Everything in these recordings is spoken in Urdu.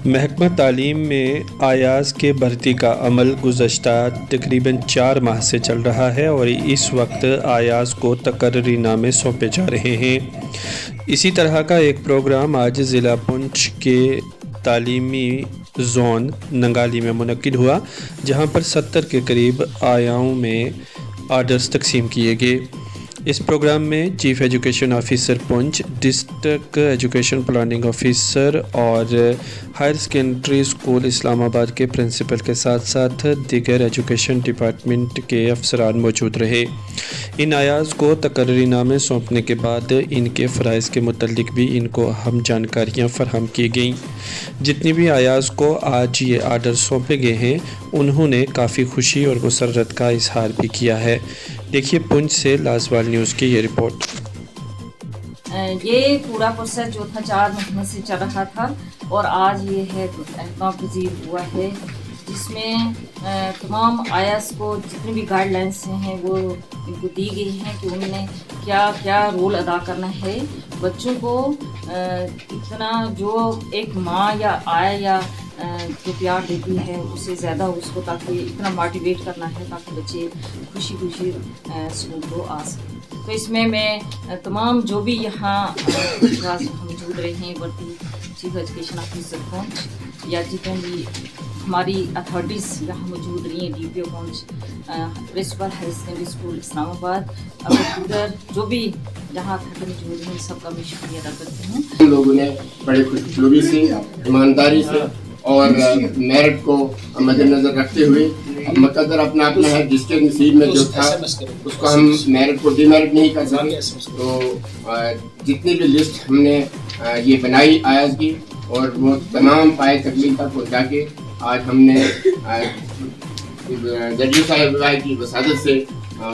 محکمہ تعلیم میں آیاز کے بھرتی کا عمل گزشتہ تقریباً 4 ماہ سے چل رہا ہے اور اس وقت آیاز کو تقرری نامے سونپے جا رہے ہیں۔ اسی طرح کا ایک پروگرام آج ضلع پونچھ کے تعلیمی زون ننگالی میں منعقد ہوا، جہاں پر 70 کے قریب آیاؤں میں آرڈرز تقسیم کیے گئے۔ اس پروگرام میں چیف ایجوکیشن آفیسر پونچھ، ڈسٹرکٹ ایجوکیشن پلاننگ آفیسر اور ہائر سیکنڈری اسکول اسلام آباد کے پرنسپل کے ساتھ ساتھ دیگر ایجوکیشن ڈپارٹمنٹ کے افسران موجود رہے۔ ان آیاز کو تقرری نامے سونپنے کے بعد ان کے فرائض کے متعلق بھی ان کو اہم جانکاریاں فراہم کی گئیں۔ جتنی بھی آیاز کو آج یہ آرڈر سونپے گئے ہیں، انہوں نے کافی خوشی اور مسرت کا اظہار بھی کیا ہے۔ دیکھیے پونچھ سے لازوال نیوز کی یہ رپورٹ۔ یہ پورا پروسیس جو تھا 4 مہینے سے چل رہا تھا اور آج یہ ہے احکام پذیر ہوا ہے، جس میں تمام آیاز کو جتنی بھی گائیڈ لائنس ہیں وہ ان کو دی گئی ہیں کہ انہوں نے کیا کیا رول ادا کرنا ہے۔ بچوں کو اتنا جو ایک ماں یا آیا یا جو پیار دیتی ہے اس سے زیادہ اس کو تاکہ اتنا موٹیویٹ کرنا ہے تاکہ بچے خوشی خوشی اسکول کو آ سکیں۔ تو اس میں تمام جو بھی یہاں موجود رہے ہیں ورتی چیف ایجوکیشن آفیسر پونچھ یا جتنے بھی ہماری اتھارٹیز یہاں موجود رہی ہیں، ڈی پی او پونچھ، پرنسپل ہائر سیکنڈری اسکول اسلام آباد، اور دیگر جو بھی یہاں موجود ہیں، سب کا میں شکریہ ادا کرتی ہوں۔ ہم لوگوں نے بڑے خوش اسلوبی سے، ایمانداری سے اور میرٹ کو مد نظر رکھتے ہوئے، مقدر اپنا ہے، جس کے نصیب میں جو تھا اس کو ہم میرٹ کو ڈی میرٹ نہیں کر سکتے۔ تو جتنی بھی لسٹ ہم نے یہ بنائی آیاز کی اور وہ تمام پائے تکمیل تک پہنچا کے آج ہم نے ججی صاحب کی وسادت سے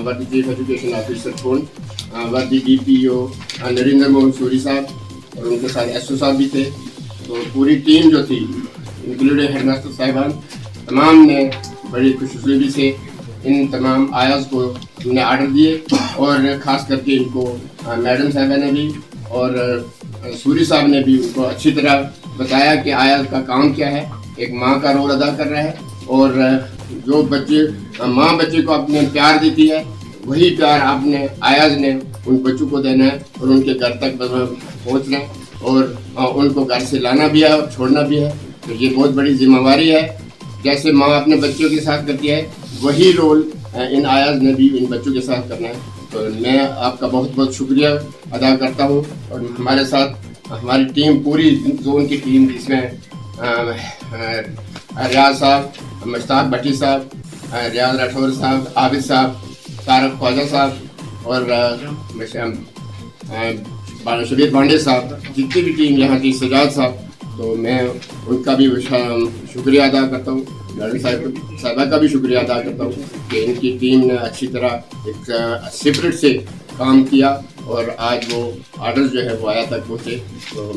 وردی چیف ایجوکیشن آفیسر پونچھ، وردی ڈی پی او نریندر موہن سوری صاحب اور ان کے ساتھ ایس او صاحب بھی تھے، تو پوری ٹیم جو تھی انکلوڈنگ ہیڈ ماسٹر صاحبان، تمام نے بڑی خوش اسلوبی سے ان تمام آیاز کو ہم نے آرڈر دیے اور خاص کر کے ان کو میڈم صاحبہ نے بھی اور سوری صاحب نے بھی ان کو اچھی طرح بتایا کہ آیاز کا کام کیا ہے، ایک ماں کا رول ادا کر رہا ہے اور جو ماں بچے کو اپنے پیار دیتی ہے وہی پیار آپ نے آیاز نے ان بچوں کو دینا ہے اور ان کے گھر تک پہنچنا ہے اور ان کو گھر سے لانا بھی ہے اور چھوڑنا بھی ہے۔ تو یہ بہت بڑی ذمہ داری ہے، جیسے ماں اپنے بچوں کے ساتھ کرتی ہے وہی رول ان آیاز نے بھی ان بچوں کے ساتھ کرنا ہے۔ تو میں آپ کا بہت بہت شکریہ ادا کرتا ہوں اور ہمارے ساتھ ہماری ٹیم، پوری زون کی ٹیم، جس میں ریاض صاحب، مشتاق بھٹی صاحب، ریاض راٹھور صاحب، عابد صاحب، طارق خواجہ صاحب اور شبیر پانڈے صاحب، جتنی بھی ٹیم یہاں کی، سجاد صاحب، تو میں ان کا بھی شکریہ ادا کرتا ہوں، میڈم صاحبہ کا بھی شکریہ ادا کرتا ہوں کہ ان کی ٹیم نے اچھی طرح ایک سپرٹ سے کام کیا اور آج وہ آرڈر جو ہے وہ آیا تک پہنچے۔ تو